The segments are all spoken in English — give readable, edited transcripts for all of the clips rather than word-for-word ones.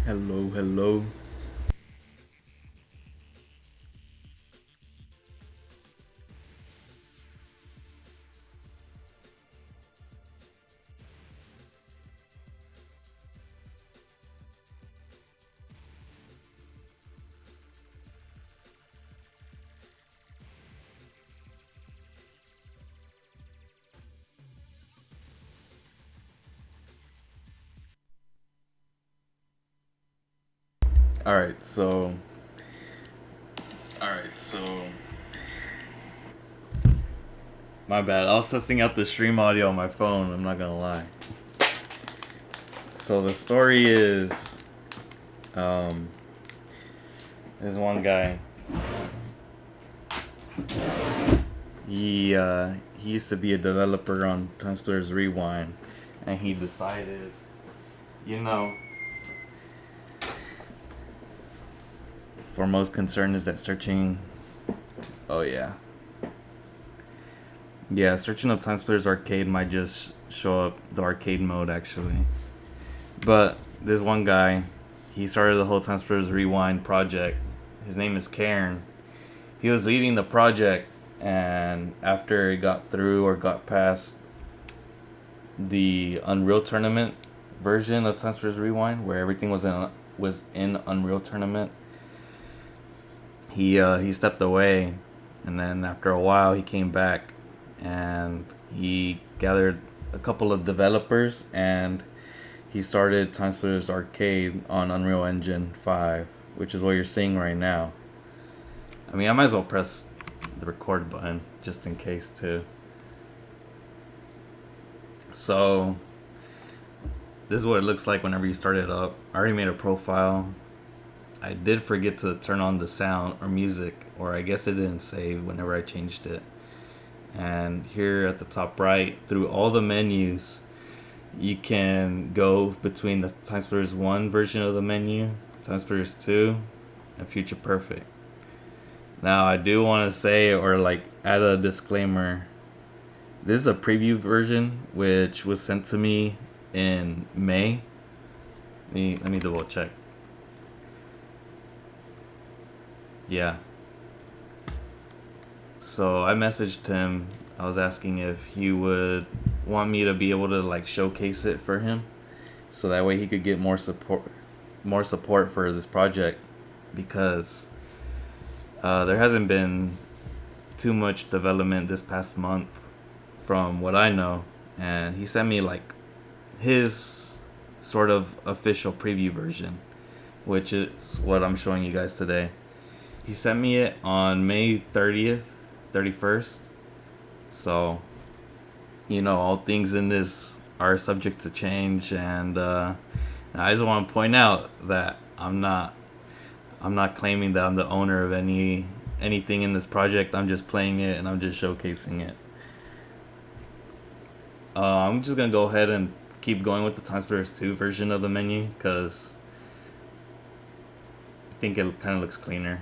Hello, hello. All right, so my bad. I was testing out the stream audio on my phone. I'm not gonna lie. So the story is, um, there's one guy. He used to be a developer on TimeSplitters Rewind, and he decided, you know, foremost concern is that searching. Oh yeah. Yeah, searching up TimeSplitters Arcade might just show up the arcade mode actually. But this one guy, he started the whole TimeSplitters Rewind project. His name is Karen. He was leading the project, and after it got through or got past the Unreal Tournament version of TimeSplitters Rewind, where everything was in Unreal Tournament, he stepped away, and then after a while he came back, and he gathered a couple of developers, and he started TimeSplitters Arcade on Unreal Engine 5, which is what you're seeing right now. I mean, I might as well press the record button just in case too. So this is what it looks like whenever you start it up. I already made a profile. I did forget to turn on the sound or music, or I guess it didn't save whenever I changed it. And here at the top right, through all the menus, you can go between the TimeSplitters 1 version of the menu, TimeSplitters 2, and Future Perfect. Now, I do want to say, or like add a disclaimer, this is a preview version which was sent to me in May. Let me double check. Yeah. So I messaged him. I was asking if he would want me to be able to like showcase it for him, so that way he could get more support for this project, because there hasn't been too much development this past month from what I know, and he sent me like his sort of official preview version, which is what I'm showing you guys today. He sent me it on May 30th, 31st. So, all things in this are subject to change, and I just want to point out that I'm not claiming that I'm the owner of anything in this project. I'm just playing it and I'm just showcasing it. I'm just gonna go ahead and keep going with the TimeSplitters 2 version of the menu, because I think it kind of looks cleaner.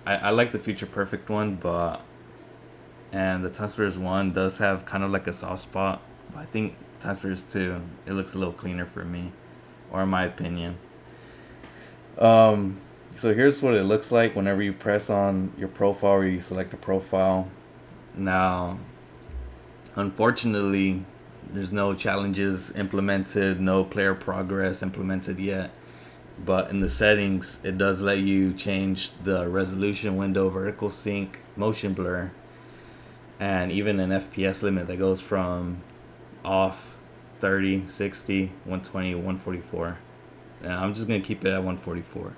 I like the Future Perfect one, and the TimeSplitters 1 does have kind of like a soft spot. But I think TimeSplitters 2, it looks a little cleaner for me, or in my opinion. So here's what it looks like whenever you press on your profile or you select a profile. Now, unfortunately, there's no challenges implemented, no player progress implemented yet. But in the settings, it does let you change the resolution window, vertical sync, motion blur, and even an FPS limit that goes from off 30, 60, 120, 144. And I'm just going to keep it at 144.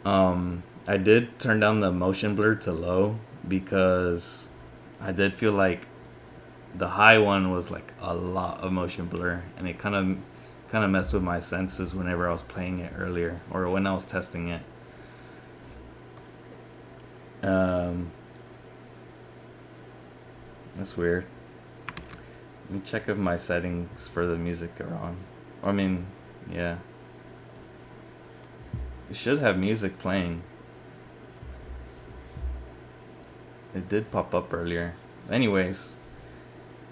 I did turn down the motion blur to low, because I did feel like the high one was like a lot of motion blur, and it kind of messed with my senses whenever I was playing it earlier, or when I was testing it. That's weird. Let me check if my settings for the music are on. I mean, yeah. It should have music playing. It did pop up earlier. Anyways,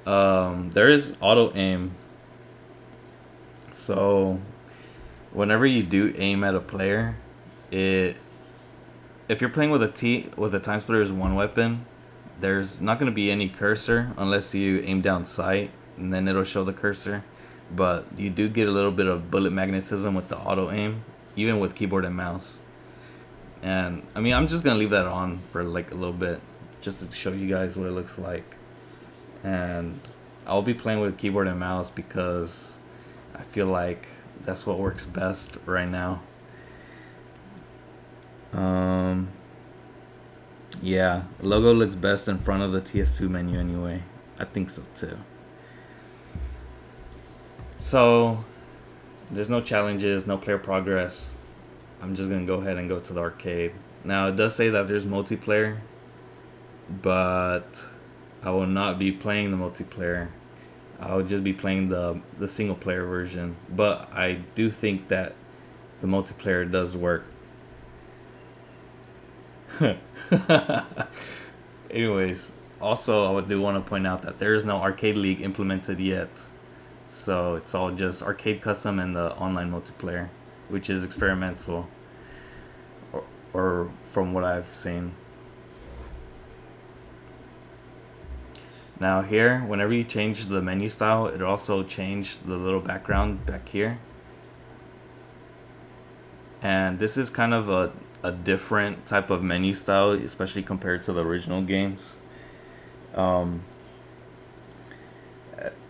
there is auto aim. So whenever you do aim at a player, it if you're playing with a TimeSplitters one weapon, there's not going to be any cursor unless you aim down sight, and then it'll show the cursor. But you do get a little bit of bullet magnetism with the auto aim, even with keyboard and mouse. And I mean, I'm just gonna leave that on for like a little bit, just to show you guys what it looks like. And I'll be playing with keyboard and mouse because I feel like that's what works best right now. Yeah, the logo looks best in front of the TS2 menu anyway. I think so too. So there's no challenges, no player progress. I'm just gonna go ahead and go to the arcade. Now it does say that there's multiplayer, but I will not be playing the multiplayer. I will just be playing the single player version. But I do think that the multiplayer does work. Anyways, also I do want to point out that there is no arcade league implemented yet. So it's all just arcade custom and the online multiplayer, which is experimental, or from what I've seen. Now here, whenever you change the menu style, it also changed the little background back here. And this is kind of a different type of menu style, especially compared to the original games.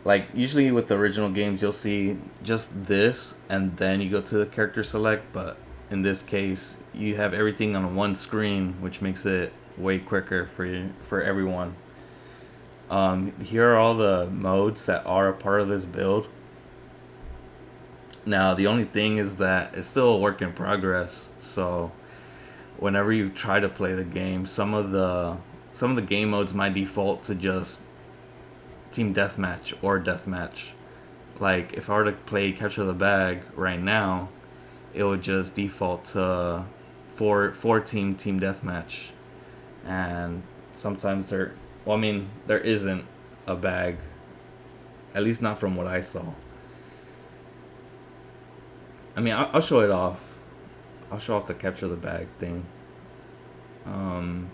Like usually with the original games, you'll see just this and then you go to the character select, but in this case you have everything on one screen, which makes it way quicker for everyone. Here are all the modes that are a part of this build. Now the only thing is that it's still a work in progress, so whenever you try to play the game, some of the game modes might default to just team deathmatch or deathmatch. Like if I were to play capture the bag right now, it would just default to four team deathmatch. And sometimes there isn't a bag, at least not from what I saw. I mean, I'll show it off. I'll show off the capture the bag thing. And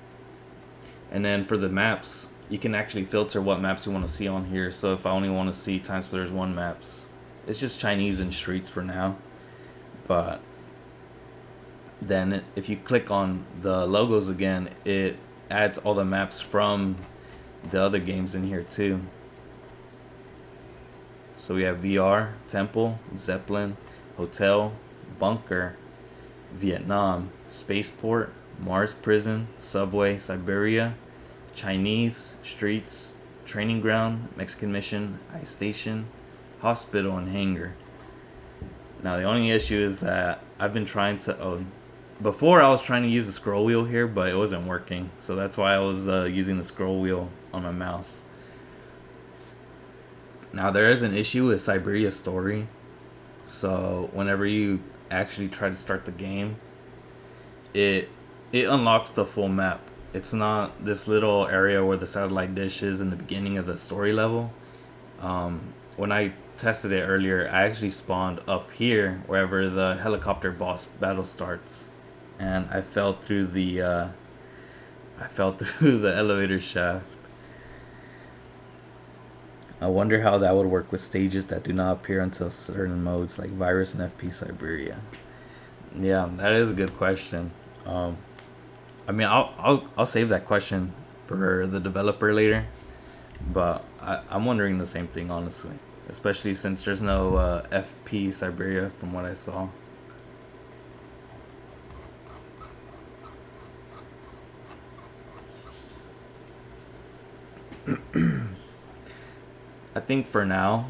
then for the maps, you can actually filter what maps you want to see on here. So if I only want to see TimeSplitters 1 maps, it's just Chinese and streets for now. But then if you click on the logos again, it adds all the maps from the other games in here too. So we have VR, Temple, Zeppelin, Hotel, Bunker, Vietnam, Spaceport, Mars Prison, Subway, Siberia, Chinese, Streets, Training Ground, Mexican Mission, Ice Station, Hospital, and Hangar. Now the only issue is that I've been trying to... before I was trying to use the scroll wheel here, but it wasn't working. So that's why I was using the scroll wheel on my mouse. Now there is an issue with Siberia Story. So whenever you actually try to start the game, it unlocks the full map. It's not this little area where the satellite dish is in the beginning of the story level. When I tested it earlier, I actually spawned up here wherever the helicopter boss battle starts, and I fell through the elevator shaft. I wonder how that would work with stages that do not appear until certain modes like Virus and FP Siberia. Yeah, that is a good question. I mean, I'll save that question for the developer later, but I'm wondering the same thing, honestly, especially since there's no FP Siberia from what I saw. I think for now,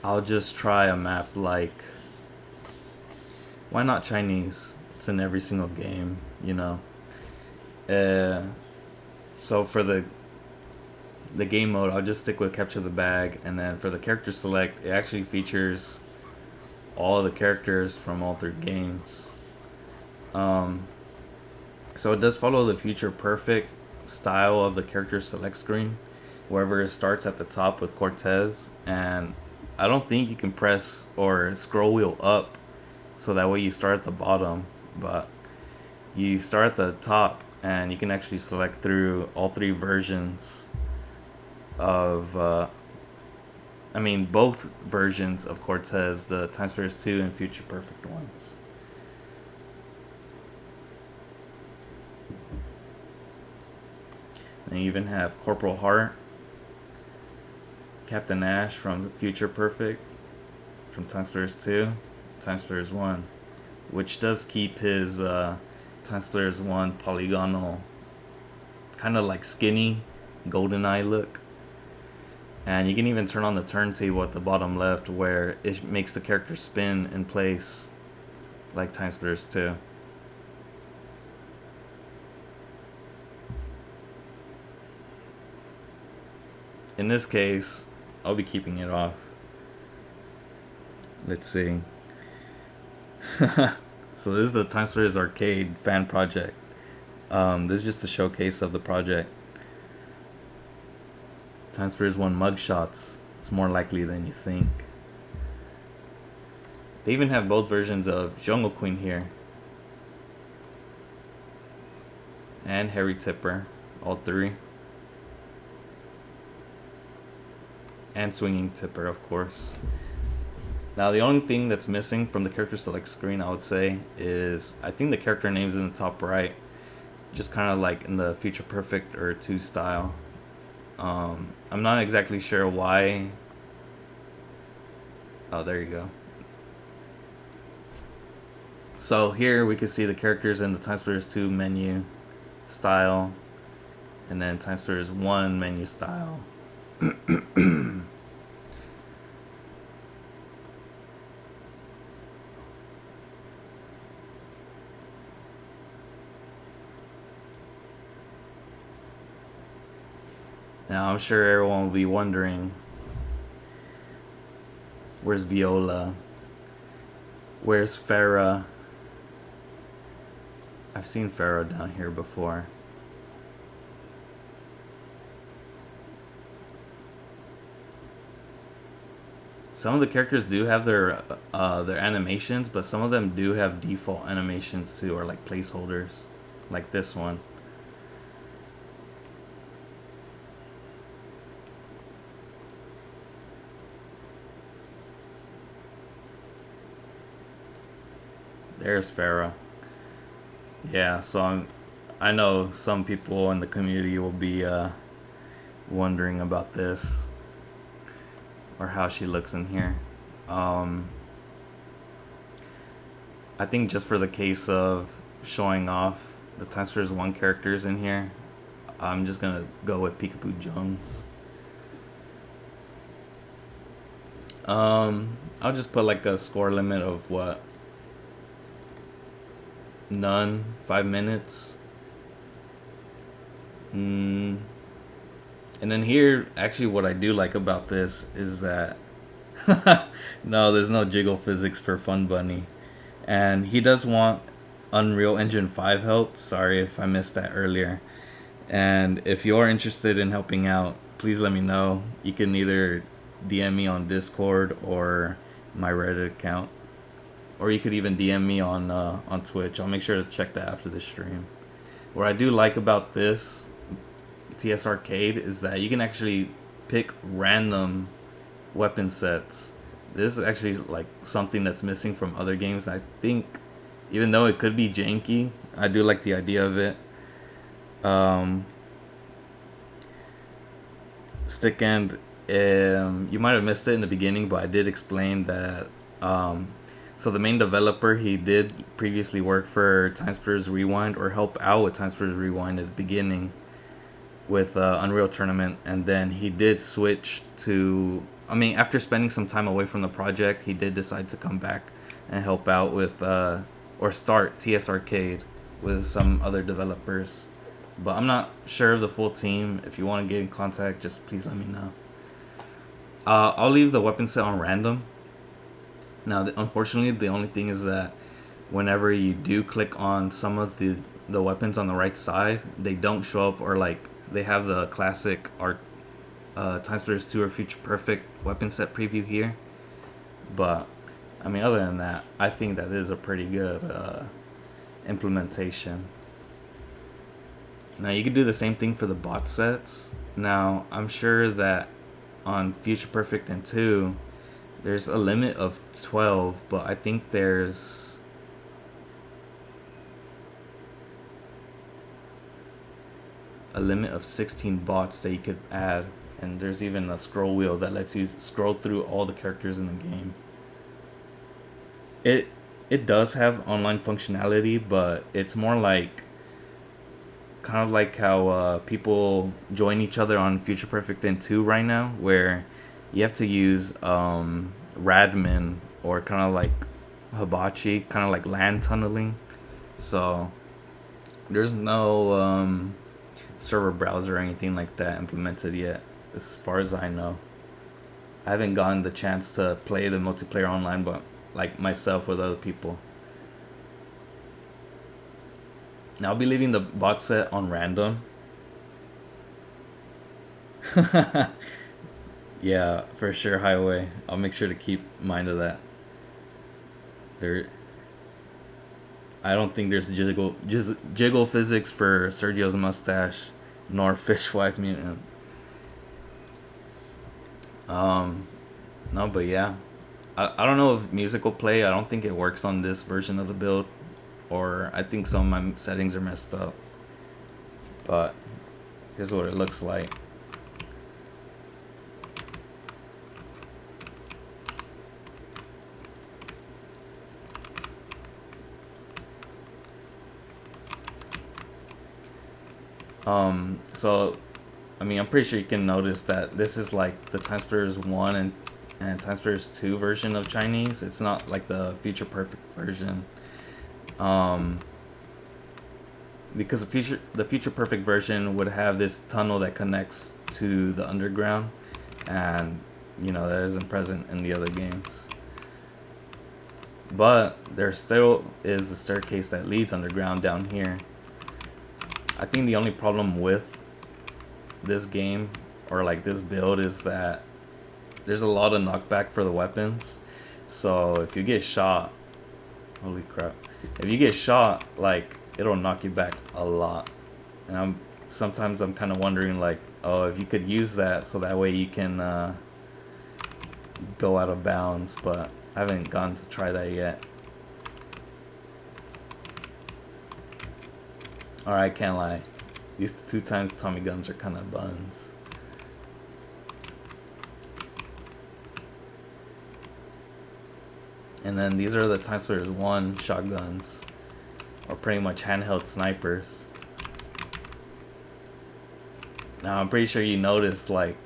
I'll just try a map like... Why not Chinese? It's in every single game, you know. So for the game mode, I'll just stick with capture the bag, and then for the character select, it actually features all of the characters from all 3 games. So it does follow the future perfect style of the character select screen, wherever it starts at the top with Cortez, and I don't think you can press or scroll wheel up so that way you start at the bottom, but you start at the top and you can actually select through all three versions of both versions of Cortez, the TimeSplitters 2 and Future Perfect ones. And you even have Corporal Hart, Captain Ash from Future Perfect, from TimeSplitters 2, TimeSplitters 1, which does keep his TimeSplitters 1 polygonal, kind of like skinny, GoldenEye look. And you can even turn on the turntable at the bottom left where it makes the character spin in place like TimeSplitters 2. In this case, I'll be keeping it off. Let's see. So this is the TimeSplitters Arcade fan project. This is just a showcase of the project. TimeSplitters 1 mugshots. It's more likely than you think. They even have both versions of Jungle Queen here. And Harry Tipper. All three. And Swinging Tipper, of course. Now, the only thing that's missing from the character select screen, I would say, is I think the character name's in the top right. Just kind of like in the Future Perfect or 2 style. I'm not exactly sure why. Oh, there you go. So here we can see the characters in the TimeSplitters 2 menu style. And then TimeSplitters 1 menu style. Now I'm sure everyone will be wondering, where's Viola? Where's Farah? I've seen Farah down here before. Some of the characters do have their animations, but some of them do have default animations too, or like placeholders, like this one. There's Farah. Yeah, so I know some people in the community will be wondering about this, or how she looks in here. I think just for the case of showing off the TimeSplitters 1 characters in here, I'm just gonna go with Peekaboo Jones. I'll just put like a score limit of what? None. 5 minutes. And then here, actually what I do like about this is that no, there's no jiggle physics for Fun Bunny. And he does want Unreal Engine 5 help. Sorry if I missed that earlier. And if you're interested in helping out, please let me know. You can either DM me on Discord or my Reddit account. Or you could even DM me on Twitch. I'll make sure to check that after the stream. What I do like about this TS Arcade is that you can actually pick random weapon sets. This is actually like something that's missing from other games. I think, even though it could be janky, I do like the idea of it. Stick end, you might have missed it in the beginning, but I did explain that. So the main developer, he did previously work for TimeSplitters Rewind, or help out with TimeSplitters Rewind at the beginning with Unreal Tournament, and then he did switch to, after spending some time away from the project, he did decide to come back and help out with, or start TS Arcade with some other developers. But I'm not sure of the full team. If you want to get in contact, just please let me know. I'll leave the weapon set on random. Now, unfortunately, the only thing is that whenever you do click on some of the weapons on the right side, they don't show up, or like they have the classic TimeSplitters 2 or Future Perfect weapon set preview here. But I mean, other than that, I think that is a pretty good implementation. Now you could do the same thing for the bot sets. Now I'm sure that on Future Perfect and 2, there's a limit of 12, but I think there's a limit of 16 bots that you could add, and there's even a scroll wheel that lets you scroll through all the characters in the game. It it does have online functionality, but it's more like kind of like how people join each other on Future Perfect and 2 right now, where you have to use Radmin or kind of like Hibachi, kind of like land tunneling. So there's no server browser or anything like that implemented yet, as far as I know. I haven't gotten the chance to play the multiplayer online, but like myself with other people. Now I'll be leaving the bot set on random. Yeah, for sure, highway. I'll make sure to keep mind of that. There, I don't think there's jiggle physics for Sergio's mustache, nor Fishwife Mutant. Um, no, but yeah, I don't know if music will play. I don't think it works on this version of the build, or I think some of my settings are messed up. But here's what it looks like. So, I mean, I'm pretty sure you can notice that this is like the TimeSplitters 1 and TimeSplitters 2 version of Chinese. It's not like the Future Perfect version. Um, because the Future Perfect version would have this tunnel that connects to the underground, and you know that isn't present in the other games. But there still is the staircase that leads underground down here. I think the only problem with this game, or like this build, is that there's a lot of knockback for the weapons. So if you get shot, holy crap, if you get shot, like it'll knock you back a lot. And sometimes I'm kind of wondering, like, oh, if you could use that so that way you can go out of bounds, but I haven't gotten to try that yet. Alright, I can't lie. These 2 times Tommy guns are kind of buns. And then these are the TimeSplitters 1 shotguns, or pretty much handheld snipers. Now I'm pretty sure you noticed, like,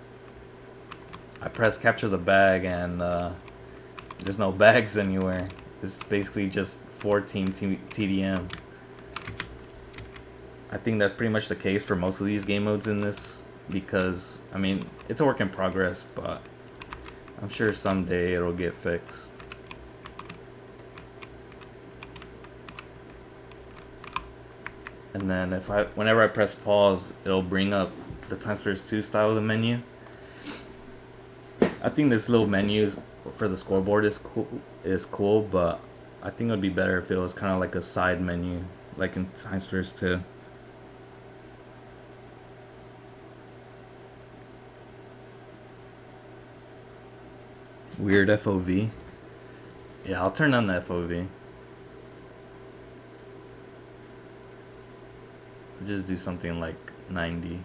I press capture the bag and there's no bags anywhere. It's basically just 14 TDM. I think that's pretty much the case for most of these game modes in this, because, I mean, it's a work in progress, but I'm sure someday it'll get fixed. And then whenever I press pause, it'll bring up the TimeSplitters 2 style of the menu. I think this little menu for the scoreboard is cool, but I think it would be better if it was kind of like a side menu, like in TimeSplitters 2. Weird FOV. Yeah, I'll turn on the FOV. Just do something like 90.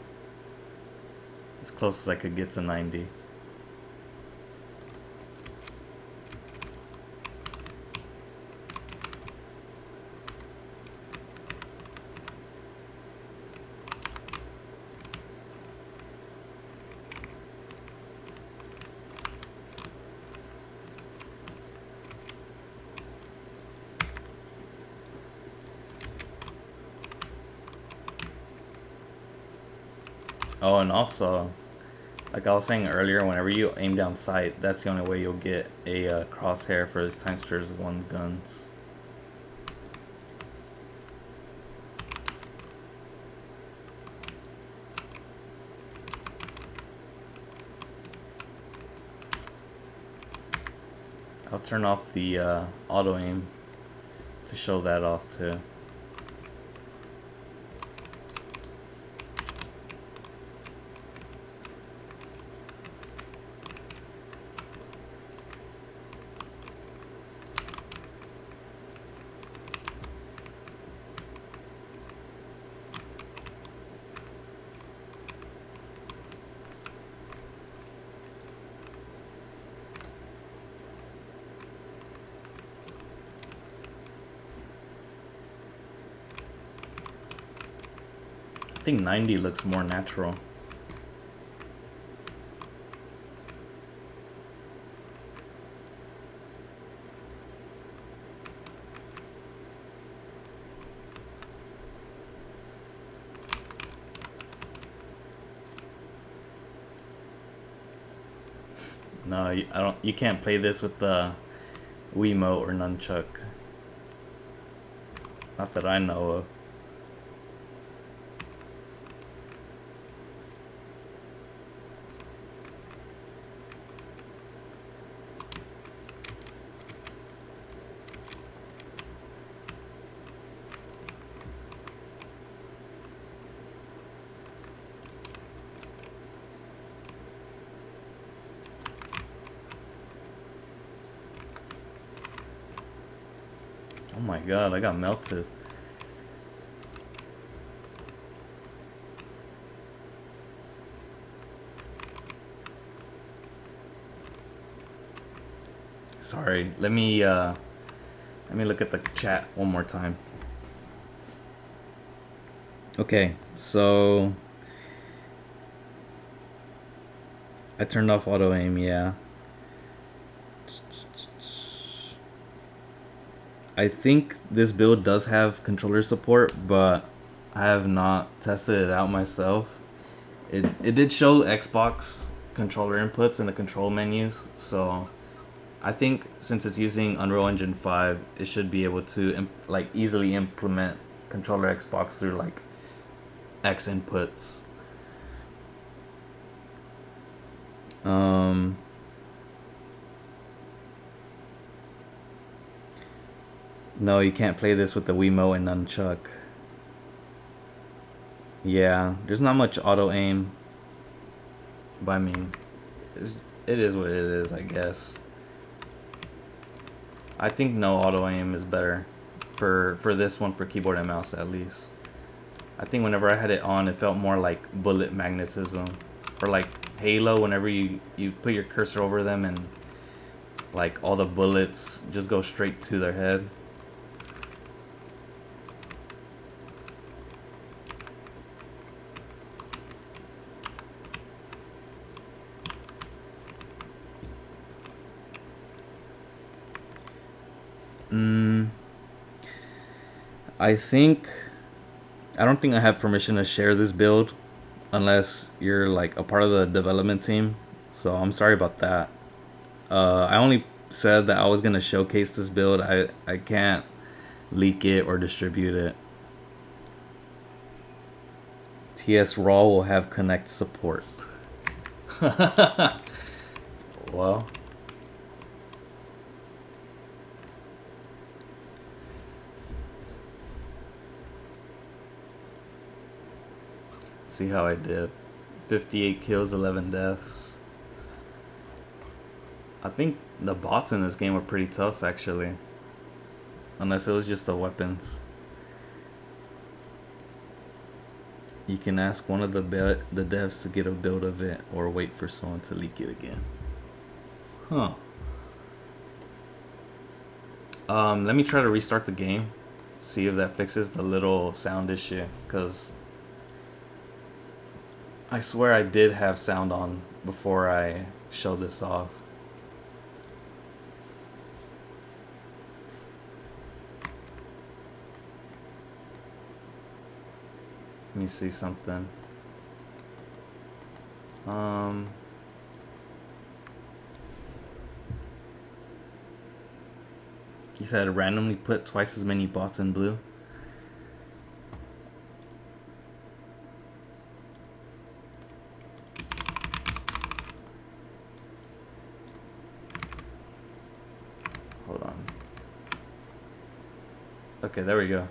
As close as I could get to 90. Oh, and also, like I was saying earlier, whenever you aim down sight, that's the only way you'll get a crosshair for his TimeSplitters 1 guns. I'll turn off the auto aim to show that off too. I think 90 looks more natural. No, I don't. You can't play this with the Wiimote or nunchuck. Not that I know of. Oh my god, I got melted. Sorry, let me look at the chat one more time. Okay, so I turned off auto aim, yeah. I think this build does have controller support, but I have not tested it out myself. It did show Xbox controller inputs in the control menus, so I think since it's using Unreal Engine 5, it should be able to like easily implement controller Xbox through like X inputs. No, you can't play this with the Wiimote and nunchuck. Yeah, there's not much auto aim, but I mean, it is what it is, I guess. I think no auto aim is better for this one, for keyboard and mouse at least. I think whenever I had it on, it felt more like bullet magnetism, or like Halo. Whenever you put your cursor over them and like all the bullets just go straight to their head. I don't think I have permission to share this build unless you're like a part of the development team. So I'm sorry about that. I only said that I was gonna showcase this build. I can't leak it or distribute it. TS Raw will have Connect support. Well, see how I did. 58 kills, 11 deaths. I think the bots in this game were pretty tough, actually. Unless it was just the weapons. You can ask one of the devs to get a build of it, or wait for someone to leak it again. Huh. Let me try to restart the game. See if that fixes the little sound issue. Because I swear I did have sound on before I showed this off. Let me see something. He said randomly put twice as many bots in blue. Okay, there we go.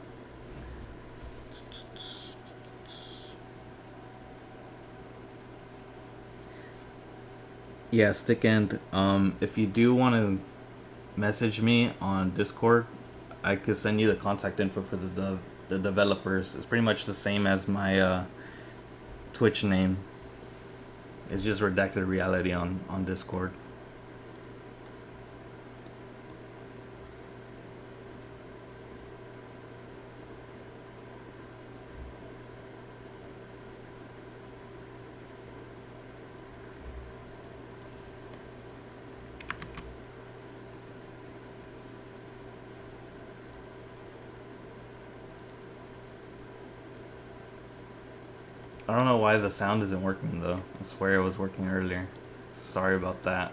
Yeah, stick end. If you do want to message me on Discord, I could send you the contact info for the developers. It's pretty much the same as my Twitch name. It's just redacted reality on Discord. I don't know why the sound isn't working though. I swear it was working earlier. Sorry about that.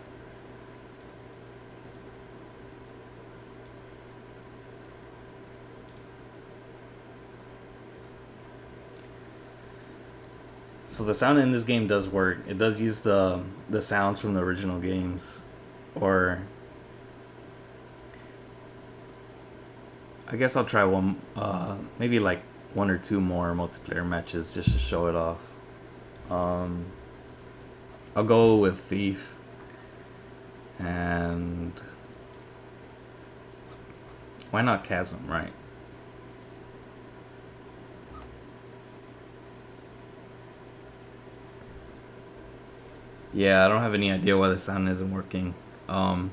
So the sound in this game does work. It does use the sounds from the original games, or I guess I'll try one, maybe like one or two more multiplayer matches just to show it off. I'll go with Thief, and why not Chasm, right? Yeah, I don't have any idea why the sound isn't working. I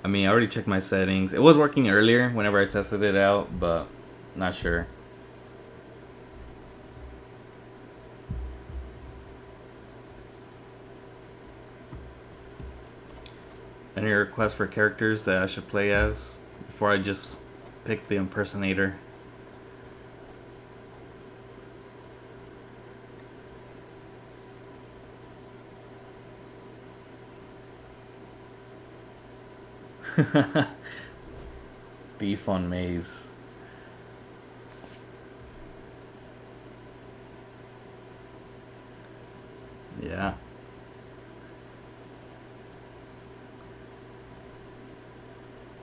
mean, I already checked my settings. It was working earlier whenever I tested it out, but not sure. Any requests for characters that I should play as before I just pick the impersonator? Beef on Maze. Yeah.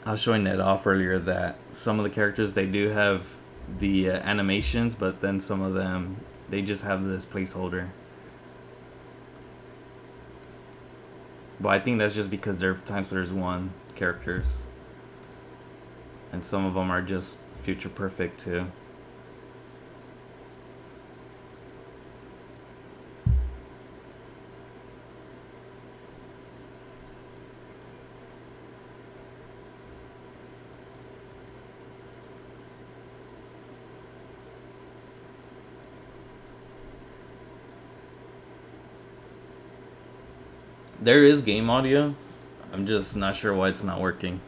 I was showing Ned off earlier that some of the characters, they do have the animations, but then some of them, they just have this placeholder. But I think that's just because they're TimeSplitters 1 characters. And some of them are just future perfect too. There is game audio. I'm just not sure why it's not working.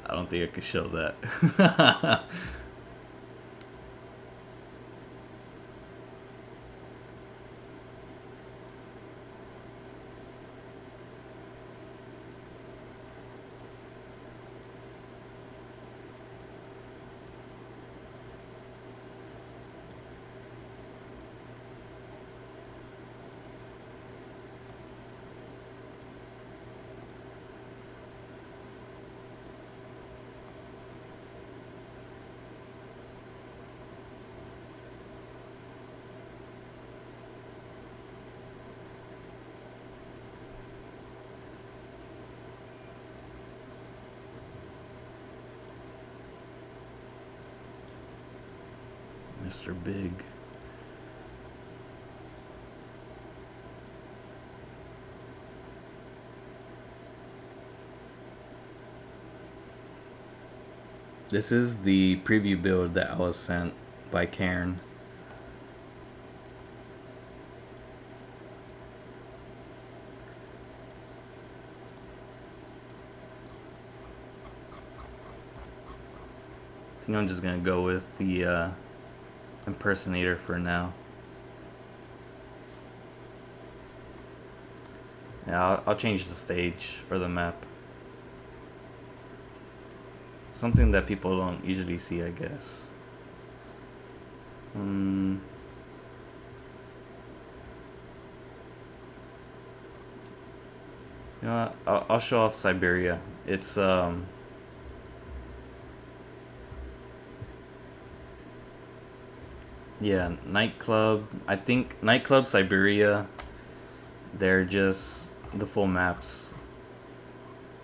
I don't think I could show that. Mr. Big. This is the preview build that I was sent by Karen. I think I'm just gonna go with the impersonator for now. Yeah, I'll change the stage or the map. Something that people don't usually see, I guess. Hmm. You know what? I'll show off Siberia. It's yeah, nightclub. I think nightclub Siberia. They're just the full maps.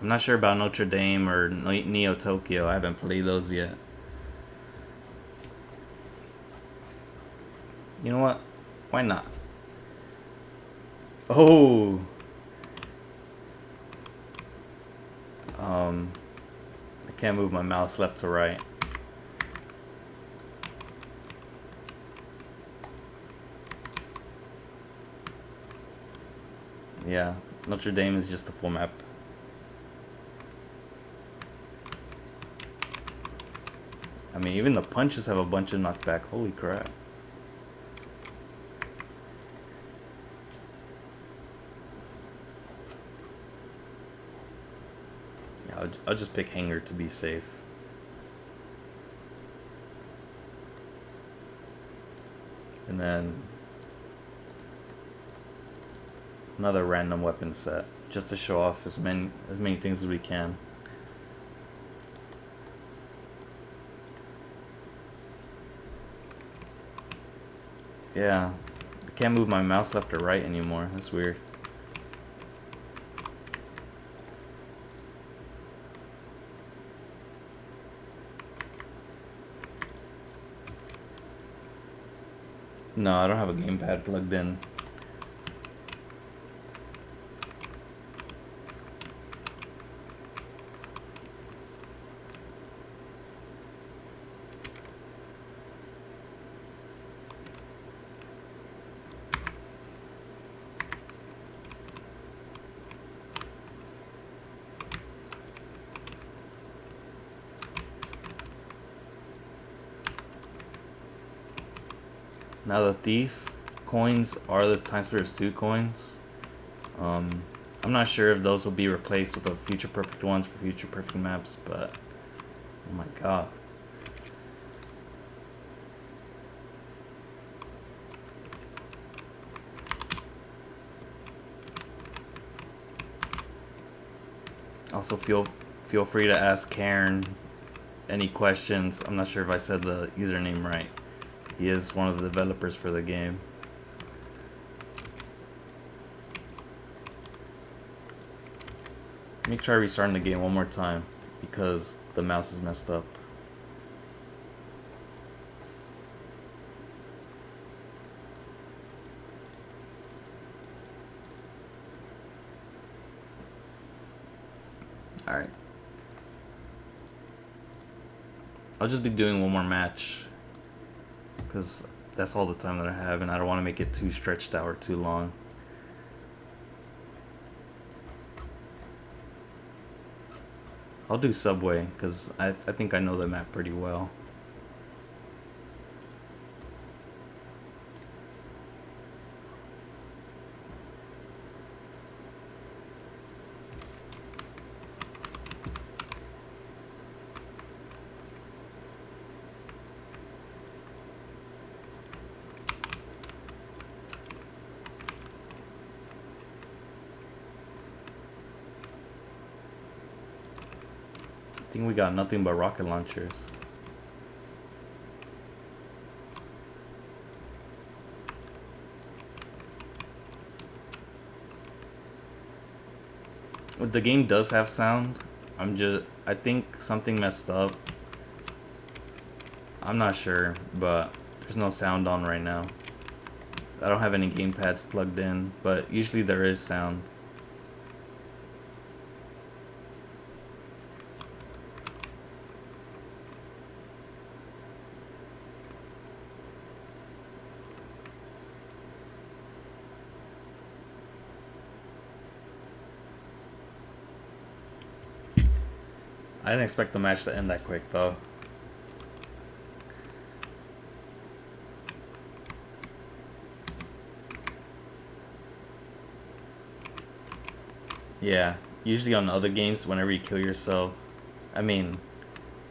I'm not sure about Notre Dame or Neo Tokyo. I haven't played those yet. You know what? Why not? Oh, um, I can't move my mouse left to right. Yeah, Notre Dame is just a full map. I mean, even the punches have a bunch of knockback. Holy crap. Yeah, I'll just pick Hanger to be safe. And then another random weapon set, just to show off as many things as we can. Yeah, I can't move my mouse left or right anymore. That's weird. No, I don't have a gamepad plugged in. Now the thief coins are the TimeSplitters 2 coins. I'm not sure if those will be replaced with the future perfect ones for future perfect maps, but oh my god. Also feel free to ask Karen any questions. I'm not sure if I said the username right. He is one of the developers for the game. Let me try restarting the game one more time because the mouse is messed up. Alright. I'll just be doing one more match because that's all the time that I have and I don't want to make it too stretched out or too long. I'll do Subway because I think I know the map pretty well. I think we got nothing but rocket launchers. The game does have sound. I think something messed up. I'm not sure, but there's no sound on right now. I don't have any gamepads plugged in, but usually there is sound. I didn't expect the match to end that quick though. Yeah, usually on other games, whenever you kill yourself, I mean,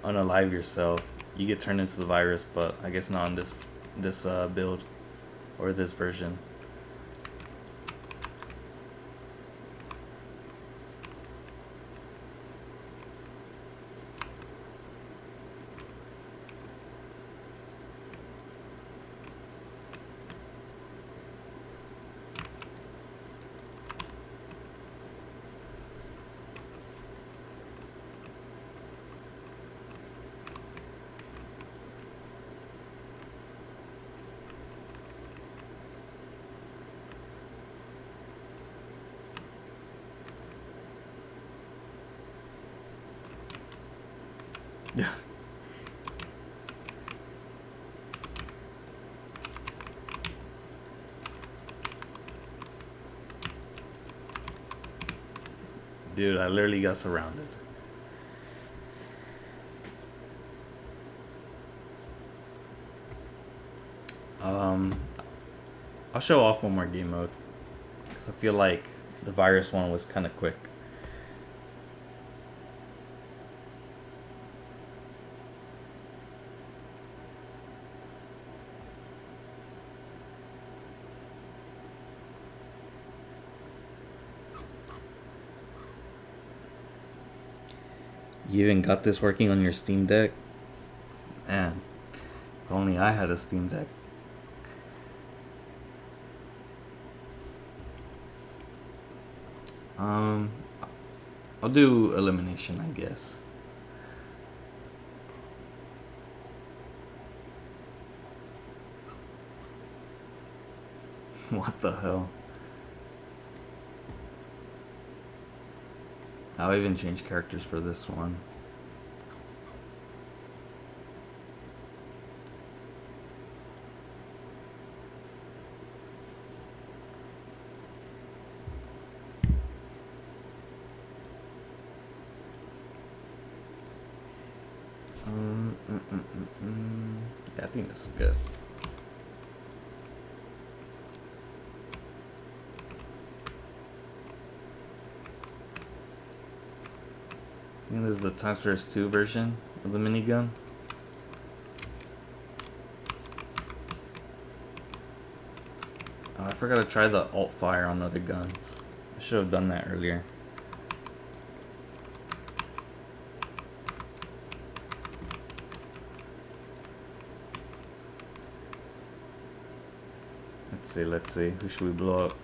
unalive yourself, you get turned into the virus. But I guess not on this build or this version. Yeah. Dude, I literally got surrounded. Um, I'll show off one more game mode because I feel like the virus one was kind of quick. You even got this working on your Steam Deck? Man, if only I had a Steam Deck. Um, I'll do elimination, I guess. What the hell? I'll even change characters for this one. Yeah, I think this is good. I think this is the TimeSplitters 2 version of the minigun. Oh, I forgot to try the alt fire on other guns. I should have done that earlier. Let's see. Who should we blow up?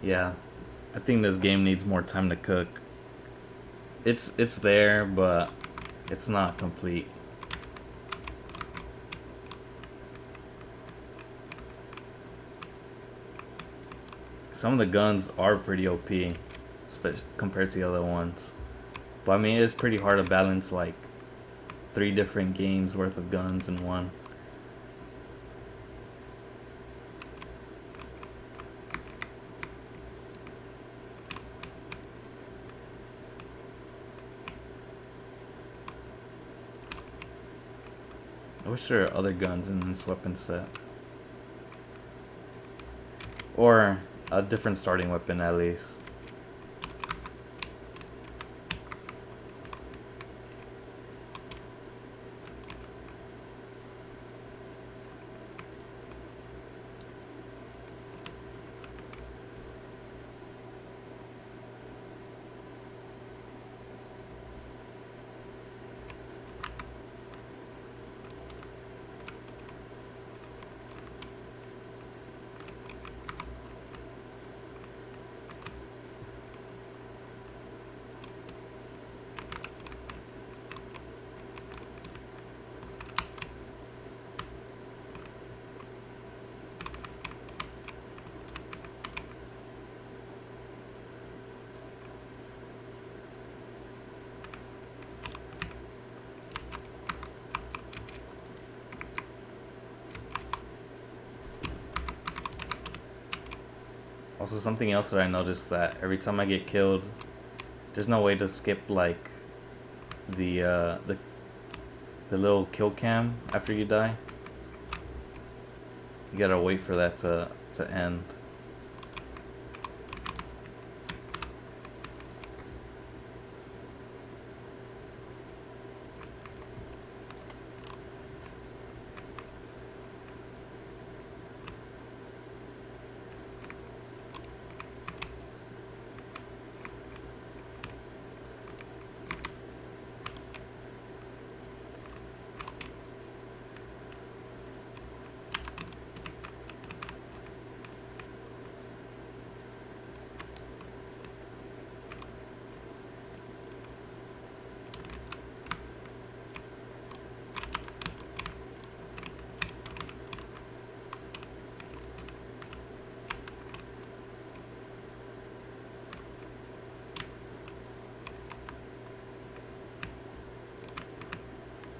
Yeah, I think this game needs more time to cook. It's there, but it's not complete. Some of the guns are pretty OP, compared to the other ones. But I mean, it's pretty hard to balance like 3 different games worth of guns in one. I wish there were other guns in this weapon set. Or a different starting weapon at least. Also, something else that I noticed that every time I get killed, there's no way to skip like the uh, the the little kill cam after you die. You gotta wait for that to end.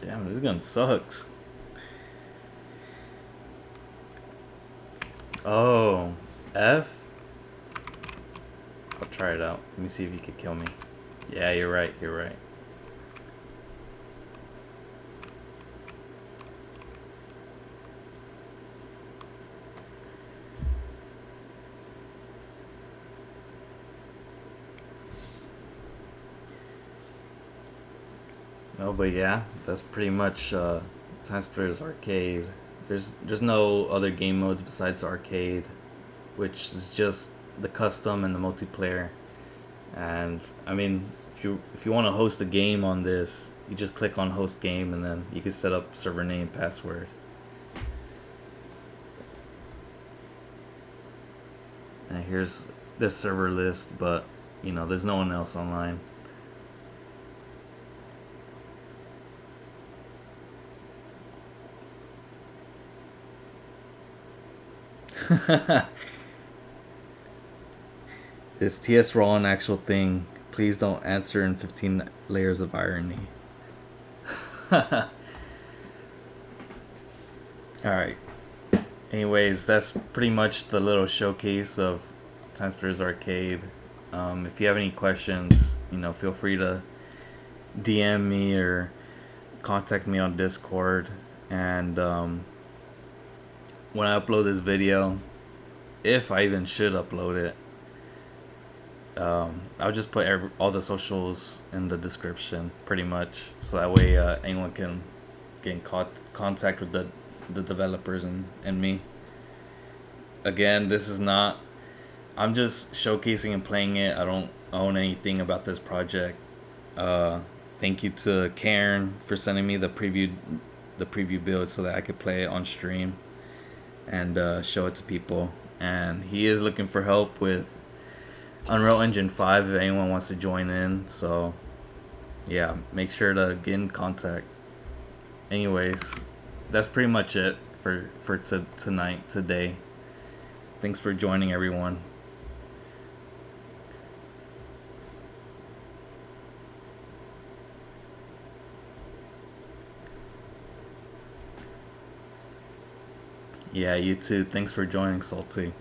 Damn, this gun sucks. Oh, F? I'll try it out. Let me see if you could kill me. Yeah, you're right, you're right. No, but yeah, that's pretty much TimeSplitters Arcade. There's no other game modes besides arcade, which is just the custom and the multiplayer. And I mean, if you want to host a game on this, you just click on host game and then you can set up server name, password. And here's the server list, but you know, there's no one else online. Is TS Raw an actual thing? Please don't answer in 15 layers of irony. Alright. Anyways, that's pretty much the little showcase of TimeSplitters Arcade. If you have any questions, you know, feel free to DM me or contact me on Discord. And when I upload this video, if I even should upload it, I'll just put all the socials in the description, pretty much, so that way anyone can get in contact with the developers and me. Again, this is not. I'm just showcasing and playing it. I don't own anything about this project. Thank you to Karen for sending me the preview build so that I could play it on stream and show it to people. And he is looking for help with Unreal Engine 5 if anyone wants to join in. So yeah, make sure to get in contact. Anyways, that's pretty much it for today. Thanks for joining, everyone. Yeah, you too. Thanks for joining, Salty.